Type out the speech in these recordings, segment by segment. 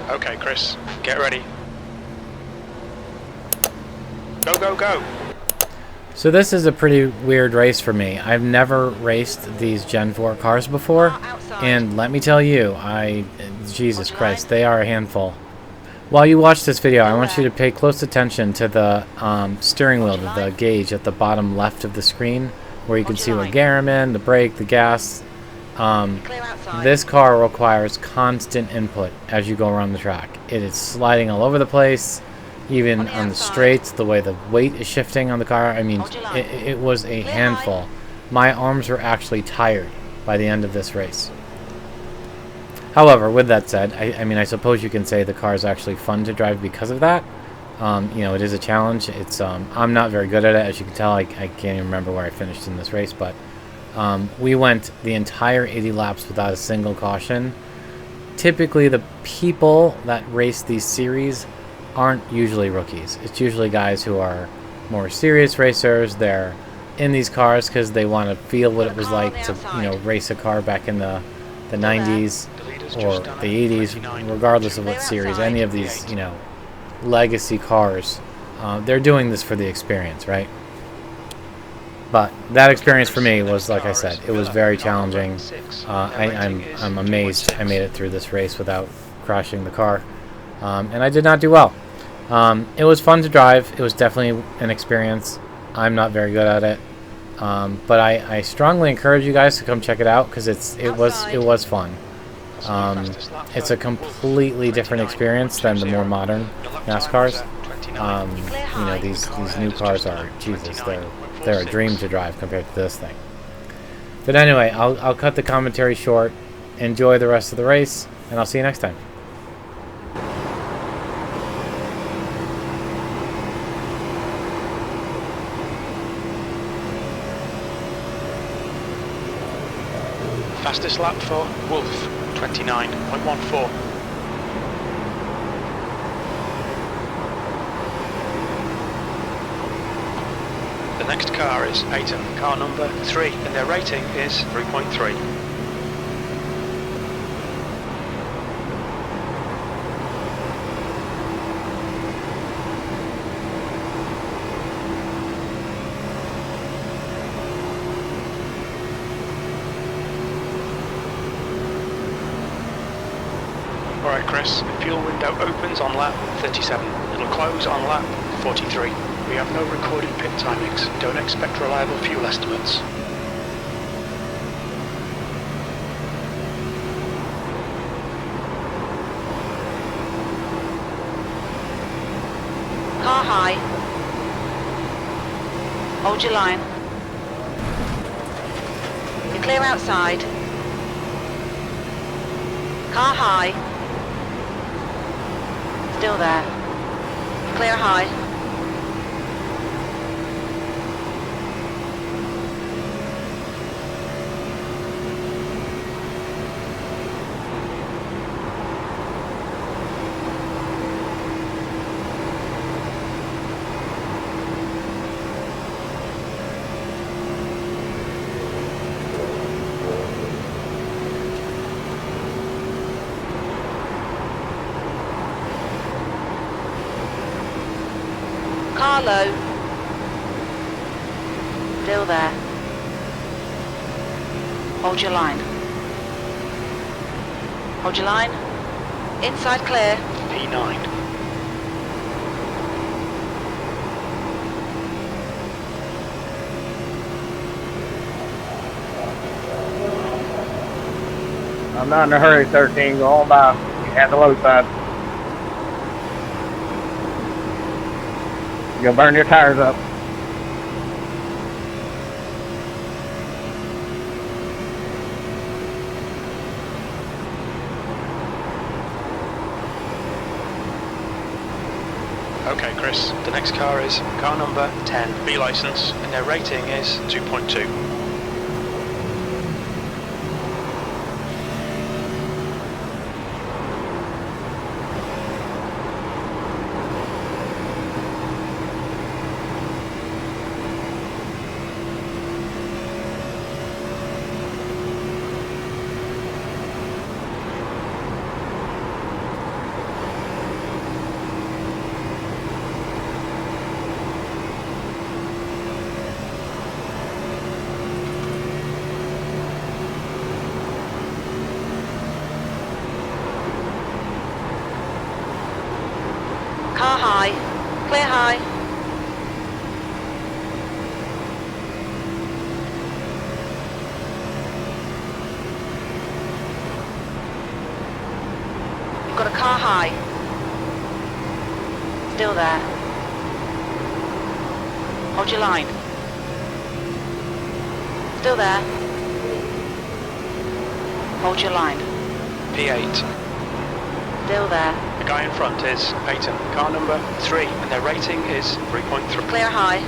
Okay, Chris, get ready. Go, go, go! So this is a pretty weird race for me. I've never raced these Gen 4 cars before, and let me tell you, Jesus Christ, they are a handful. While you watch this video, I want you to pay close attention to the steering wheel, the gauge at the bottom left of the screen, where you can see what gear I'm in, the brake, the gas. This car requires constant input as you go around the track. It is sliding all over the place, even on the straights, the way the weight is shifting on the car. I mean, it was a handful. My arms were actually tired by the end of this race. However, with that said, I mean, I suppose you can say the car is actually fun to drive because of that. You know, it is a challenge. It's I'm not very good at it, as you can tell. I can't even remember where I finished in this race, but we went the entire 80 laps without a single caution. Typically, the people that race these series aren't usually rookies. It's usually guys who are more serious racers. They're in these cars because they want to feel what it was like to, you know, race a car back in the 90s or the 80s, regardless of what series. Any of these, you know, legacy cars, they're doing this for the experience, right? But that experience for me was, like I said, it was very challenging. I'm amazed I made it through this race without crashing the car, and I did not do well. It was fun to drive. It was definitely an experience. I'm not very good at it, but I strongly encourage you guys to come check it out because it was fun. It's a completely different experience than the more modern NASCARs. You know, these new cars are, Jesus, they're a dream to drive compared to this thing. But anyway, I'll cut the commentary short. Enjoy the rest of the race, and I'll see you next time. Fastest lap for Wolf, 29.14. The next car is Aiton, car number 3, and their rating is 3.3. Alright Chris, fuel window opens on lap 37. It'll close on lap 43. We have no recorded pit timings. Don't expect reliable fuel estimates. Car high. Hold your line. You're clear outside. Car high. Still there. Clear high. Car low. Still there. Hold your line. Hold your line. Inside clear. P9. I'm not in a hurry, 13. Go on by at the low side. You'll burn your tires up. Okay Chris, the next car is car number 10, B license, and their rating is 2.2. high. You've got a car high. Still there. Hold your line. Still there. Hold your line. P8. Still there. The guy in front is Peyton, car number 3, and their rating is 3.3. Clear high.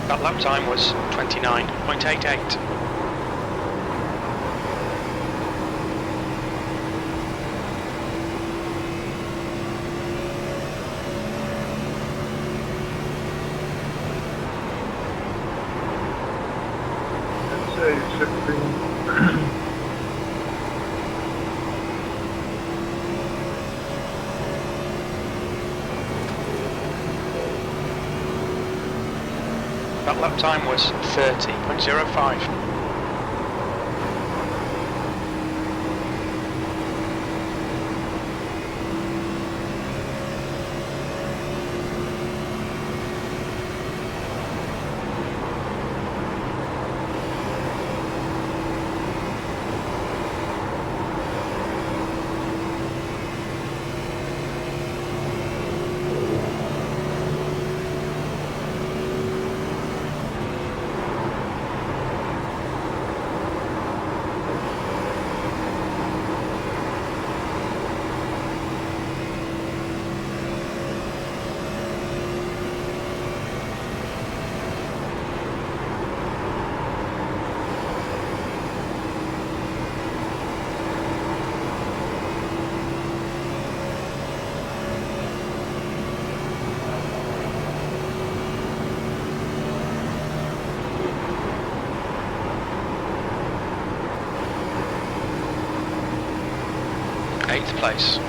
That lap time was 29.88. Let's say 16. That lap time was 30.05. Eighth place.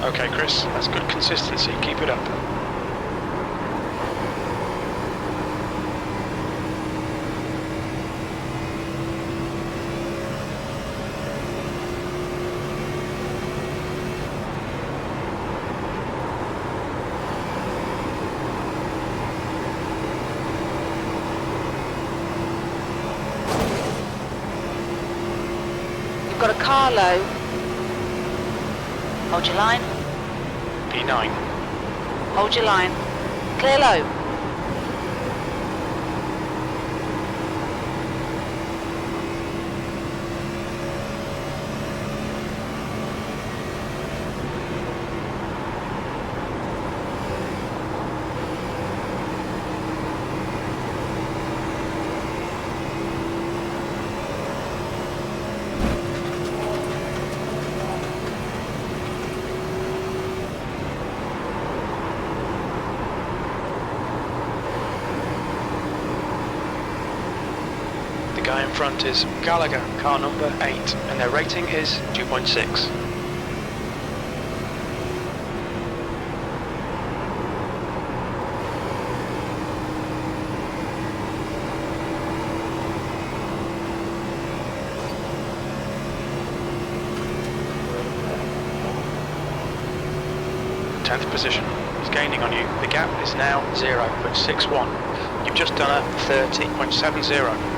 Okay, Chris, that's good consistency. Keep it up. You've got a car low. Hold your line. P9. Hold your line. Clear low. The guy in front is Gallagher, car number 8, and their rating is 2.6. Tenth position, He's gaining on you. The gap is now 0.61. You've just done a 30.70.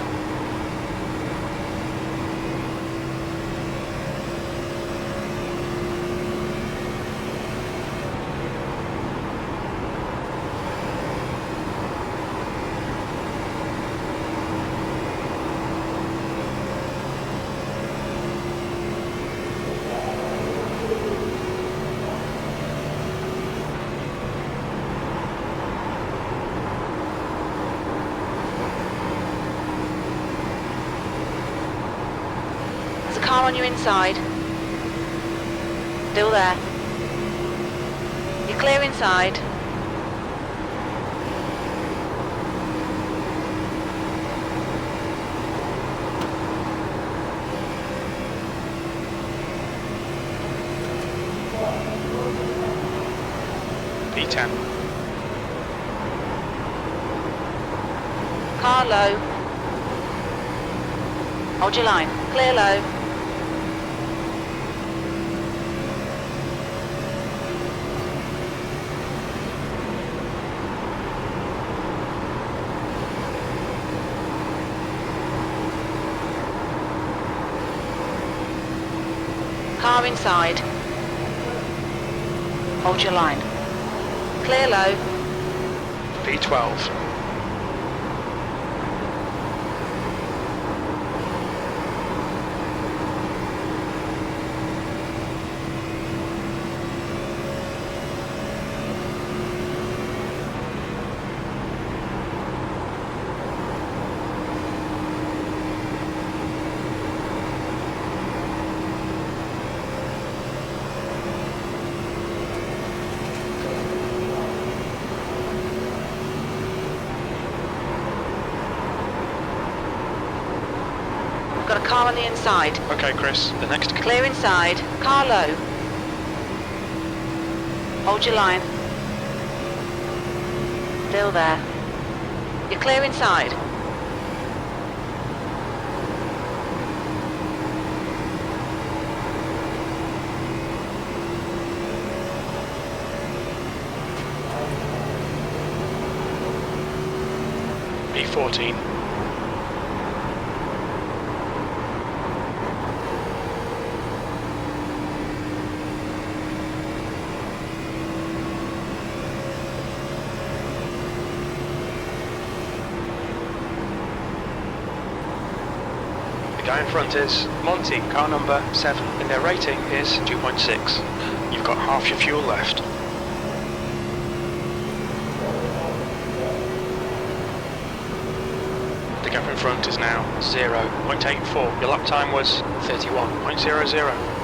Car on your inside. Still there. You're clear inside. P10. Car low. Hold your line. Clear low. Car inside. Hold your line. Clear low. P12. Got a car on the inside. Okay, Chris, the next... Clear inside. Car low. Hold your line. Still there. You're clear inside. P14. The guy in front is Monty, car number 7, and their rating is 2.6. You've got half your fuel left. The gap in front is now 0.84. Your lap time was 31.00.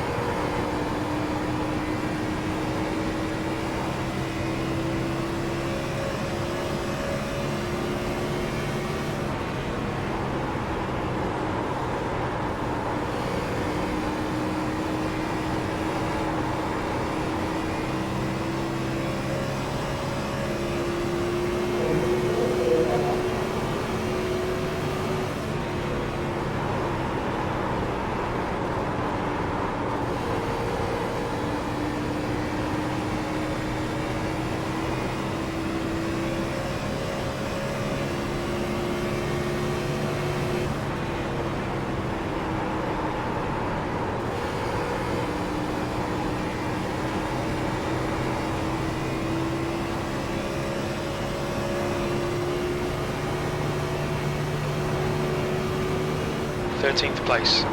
Thirteenth place.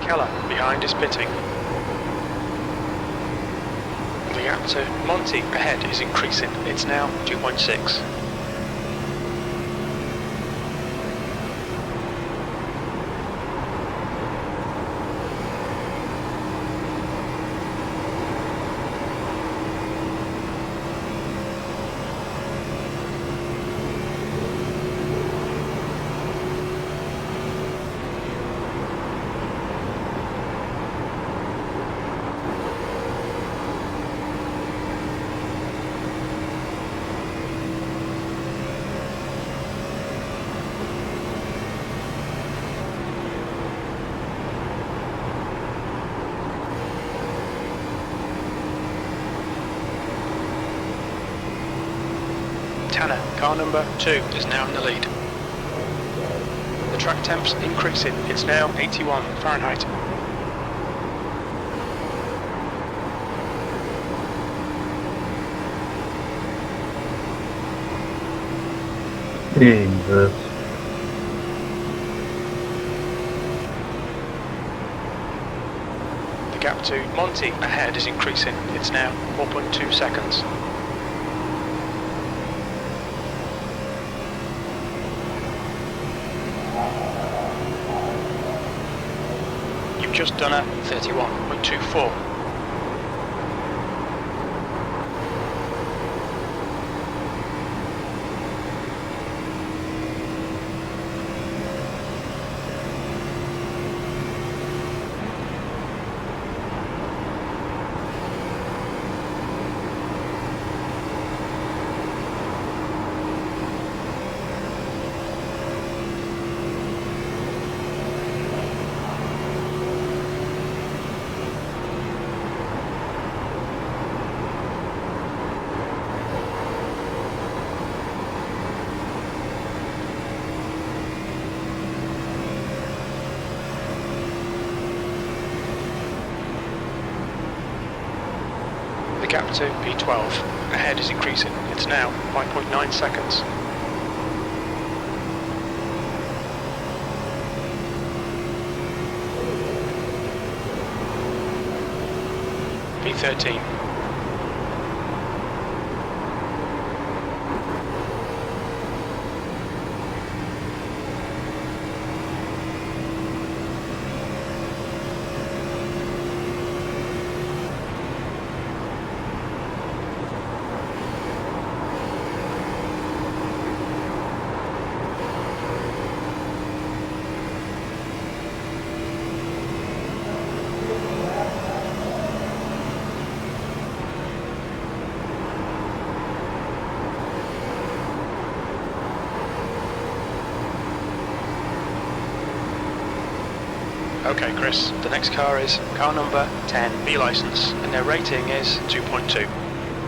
Keller behind is pitting. The gap to Monty ahead is increasing. It's now 2.6. Tanner, car number 2, is now in the lead. The track temp's increasing. It's now 81 Fahrenheit. Jesus. The gap to Monty ahead is increasing. It's now 4.2 seconds. You've just done a 31.24. The gap to P12 ahead is increasing. It's now 5.9 seconds. P13. Okay, Chris, the next car is car number 10, B license, and their rating is 2.2.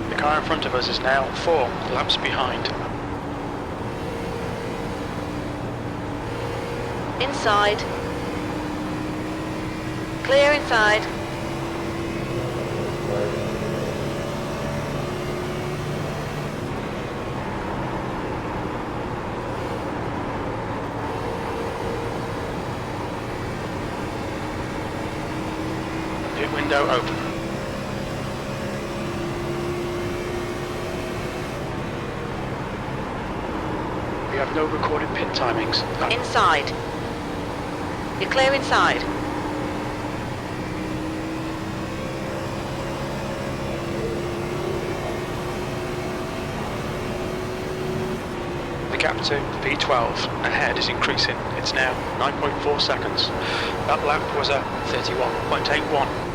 The car in front of us is now 4 laps behind. Inside. Clear inside. Pit window open. We have no recorded pit timings. Inside. You're clear inside. The gap to P12 ahead is increasing. It's now 9.4 seconds. That lap was a 31.81.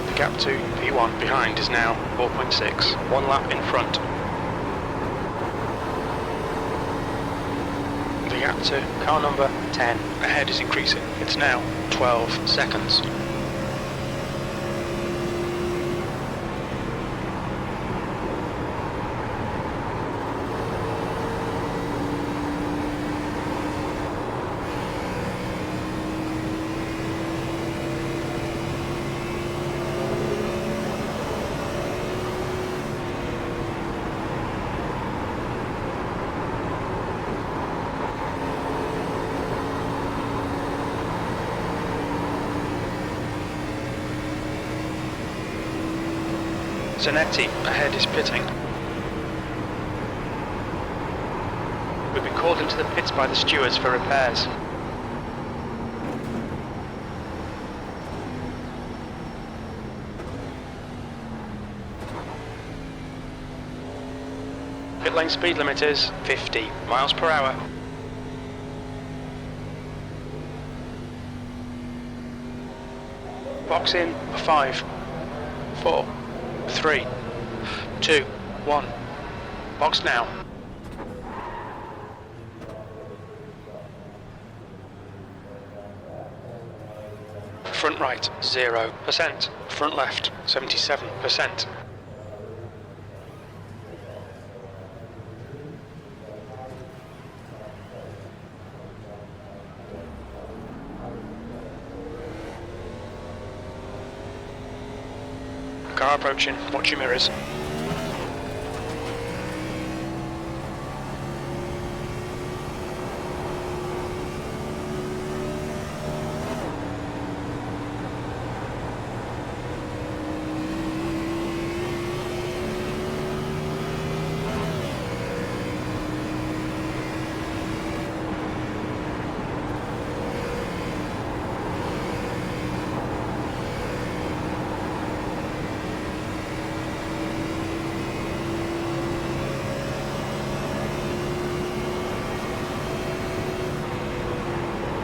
The gap to P1 behind is now 4.6, 1 lap in front. The gap to car number 10 ahead is increasing. It's now 12 seconds. Zanetti ahead is pitting. We've been called into the pits by the stewards for repairs. Pit lane speed limit is 50 miles per hour. Box in for 5, 4, 3, 2, 1. Box now. Front right, 0%. Front left, 77%. Car approaching, watch your mirrors.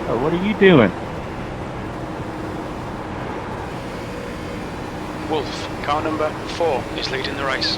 Oh, what are you doing? Wolf, car number 4 is leading the race.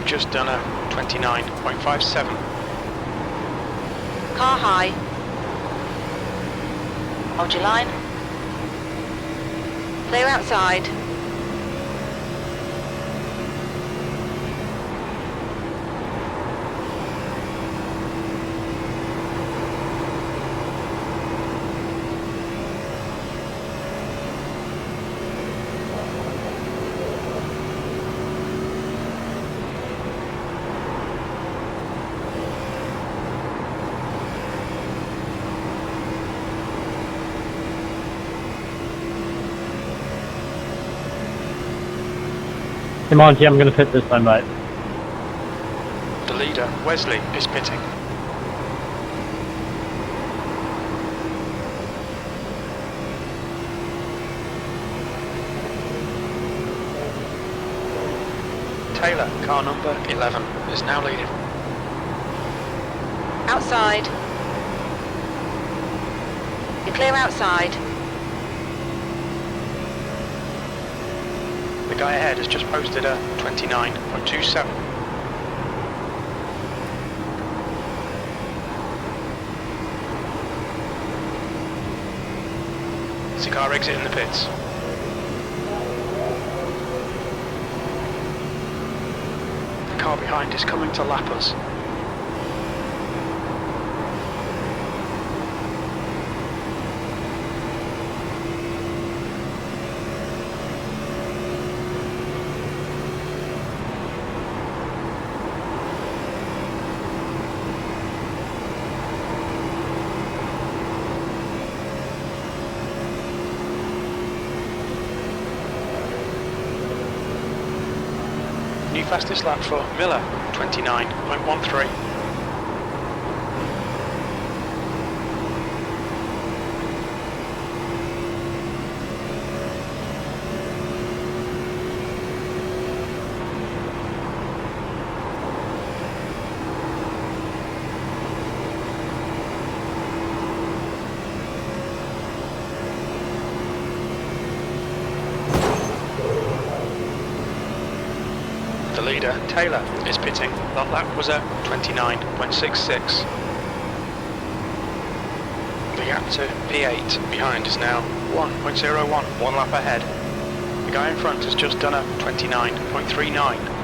Just done a 29.57. Car high. Hold your line. Clear outside. Simagic, I'm going to pit this time, mate. The leader, Wesley, is pitting. Taylor, car number 11, is now leading. Outside. You're clear outside. The guy ahead has just posted a 29.27. It's a car exiting the pits. The car behind is coming to lap us. New fastest lap for Miller, 29.13. leader, Taylor, is pitting. That lap was a 29.66. The gap to P8 behind is now 1.01, one lap ahead. The guy in front has just done a 29.39.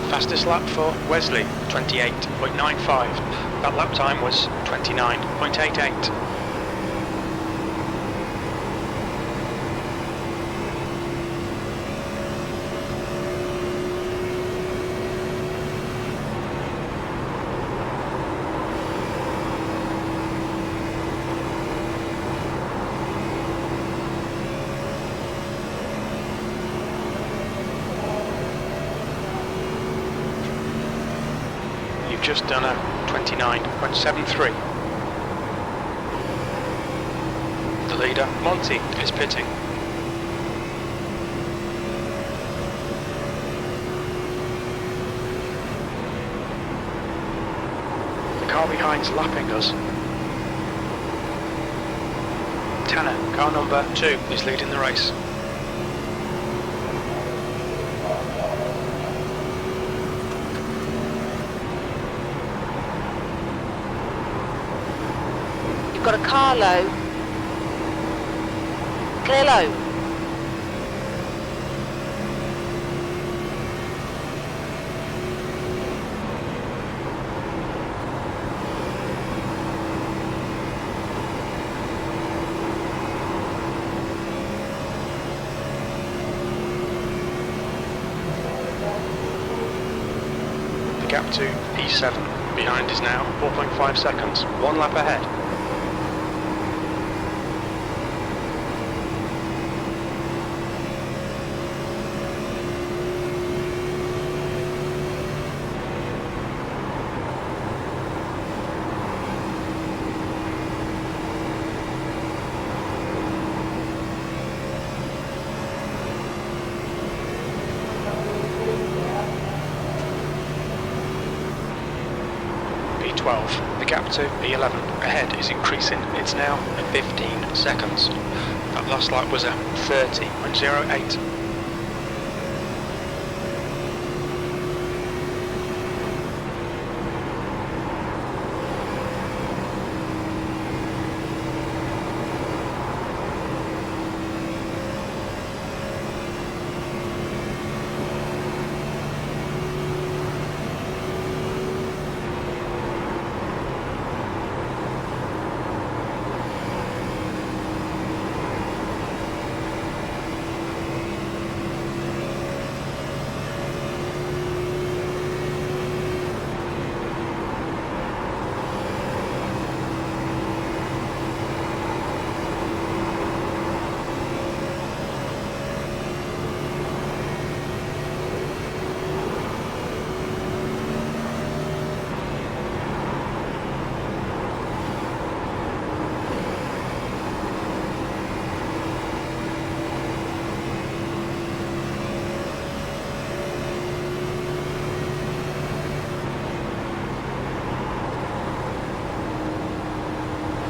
Fastest lap for Wesley, 28.95. That lap time was 29.88. Just done a 29.73. The leader, Monty, is pitting. The car behind's lapping us. Tanner, car number 2, is leading the race. Got a car low. Clear low. The gap to P7 behind is now 4.5 seconds, one lap ahead. The gap to P11 ahead is increasing. It's now at 15 seconds. That last lap was a 30.08.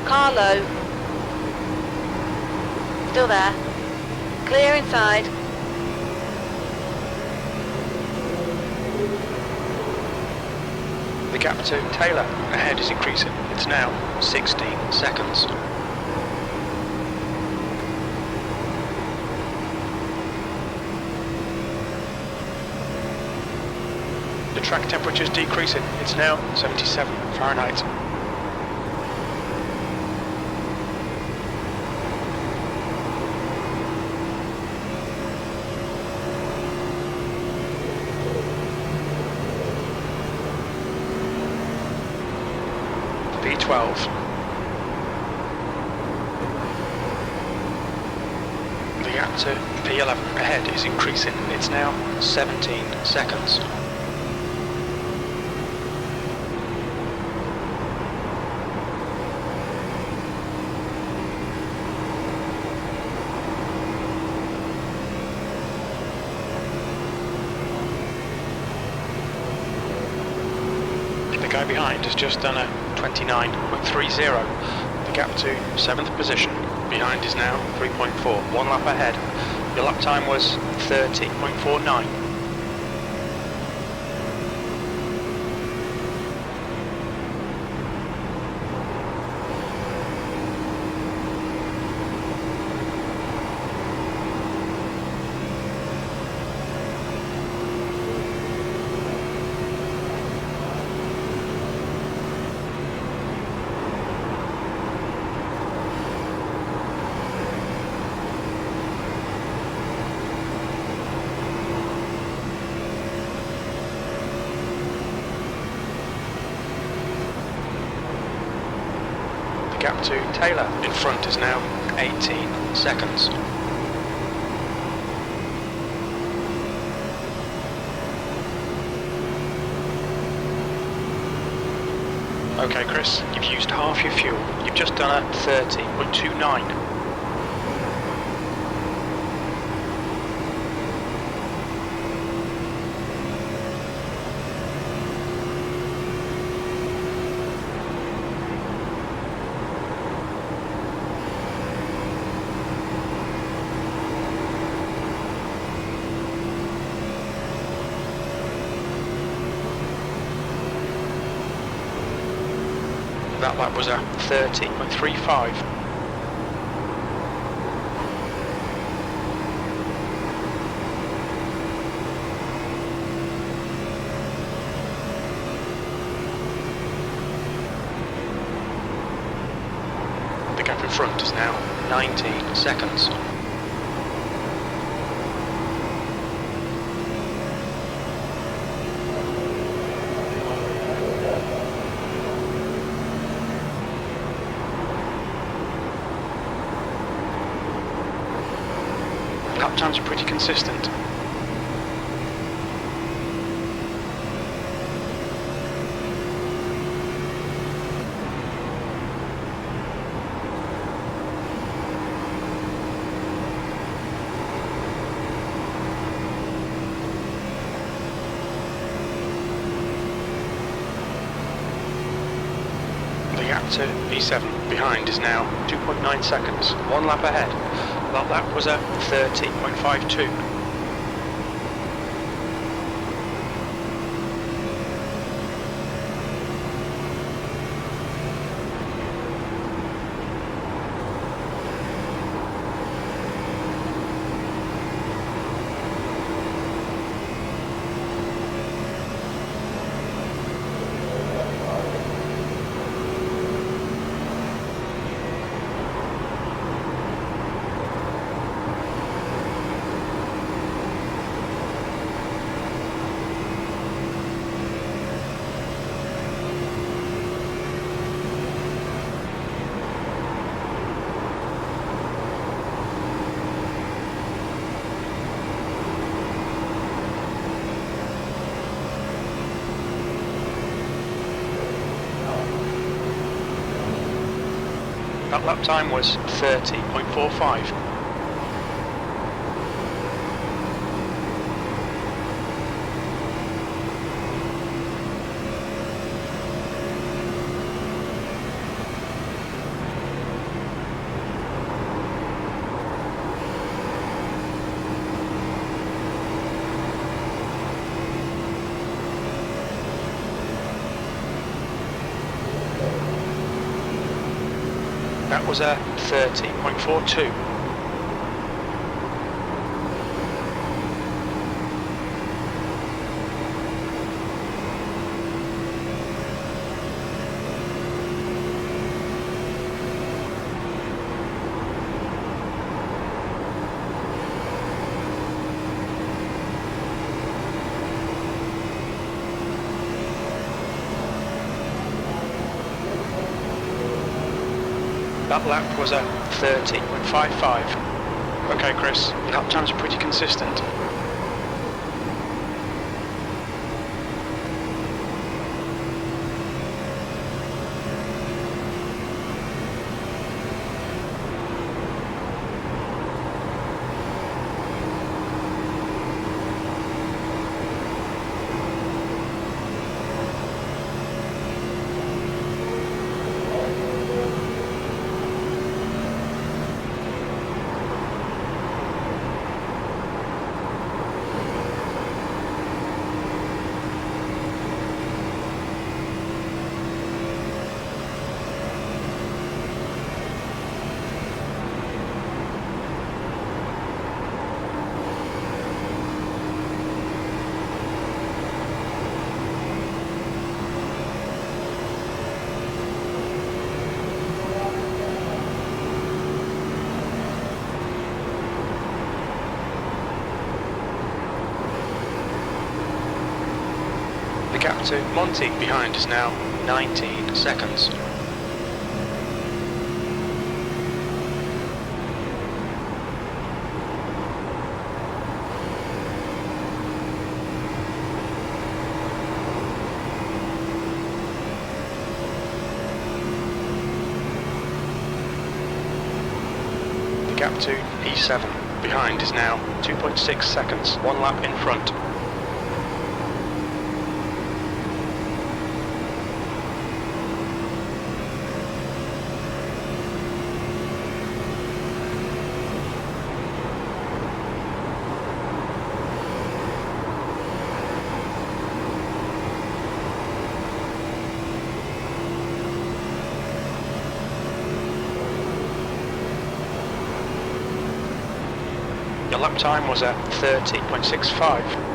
Carlo. Still there. Clear inside. The gap to Taylor ahead is increasing. It's now 16 seconds. The track temperature is decreasing. It's now 77 Fahrenheit. P12. The gap to P11 ahead is increasing. It's now 17 seconds. guy behind has just done a 29.30. The gap to 7th position behind is now 3.4. 1 lap ahead. Your lap time was 30.49. Gap to Taylor in front is now 18 seconds. Okay, Chris, you've used half your fuel. You've just done a 30.29. That lap was a 30.35. The gap in front is now 19 seconds. Lap times are pretty consistent. The gap to P7 behind is now 2.9 seconds. 1 lap ahead. That lap was a 30.52. That lap time was 30.45. That was a 30.42. That lap was a 30.55. Okay, Chris, lap times are pretty consistent. gap to Monty behind is now 19 seconds. The gap to E7 behind is now 2.6 seconds, 1 lap in front. Your lap time was at 30.65.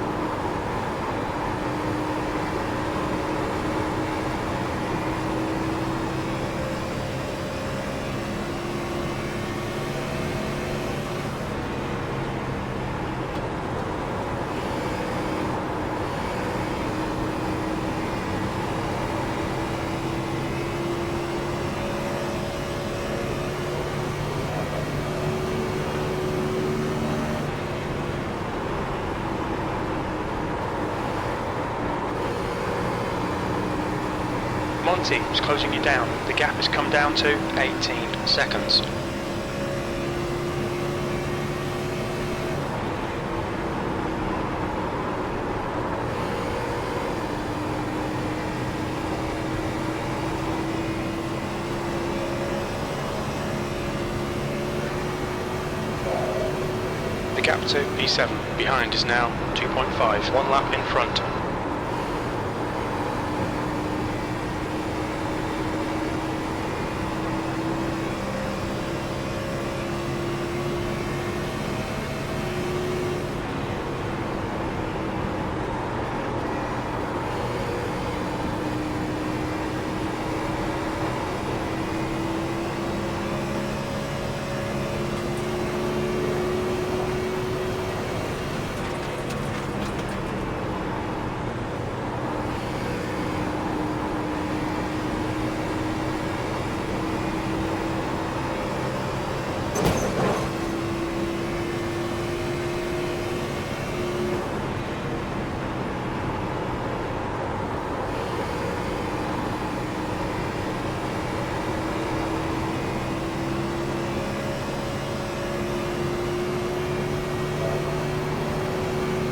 Monty is closing you down. The gap has come down to 18 seconds. The gap to E7 behind is now 2.5, 1 lap in front.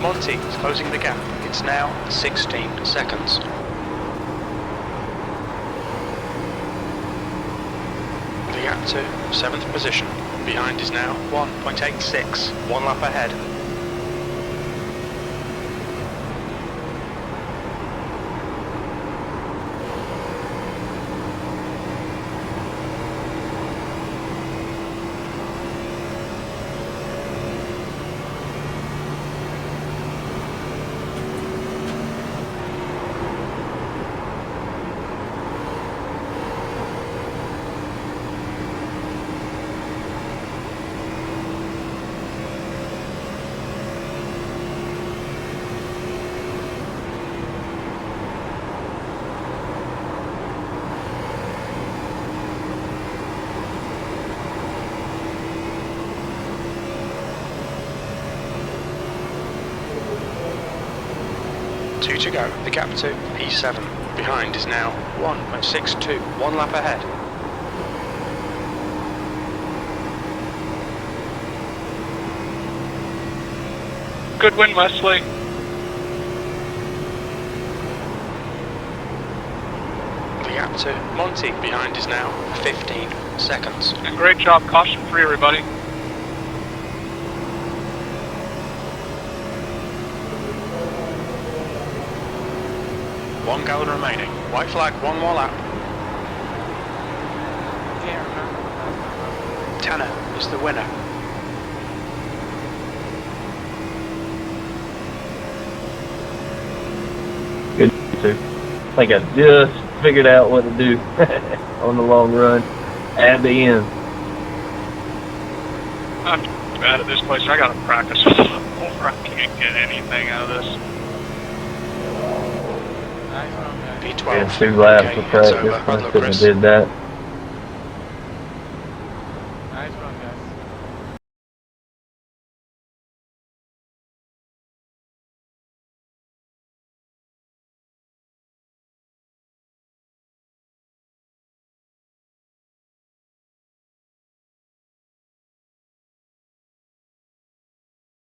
Monty is closing the gap. It's now 16 seconds. The gap to 7th position. Behind is now 1.86, 1 lap ahead. Two to go. The gap to E7 behind is now 1.62, 1 lap ahead. Good win, Wesley. The gap to Monty behind is now 15 seconds. And great job, caution free, everybody. One gallon remaining. White flag, one more lap. Tanner is the winner. Good, sir. I think I just figured out what to do on the long run at the end. I'm bad at this place. I gotta practice more. I can't get anything out of this. P12. We had 2 laps Okay, of it's practice. over. I Bad luck, shouldn't have Chris. did that.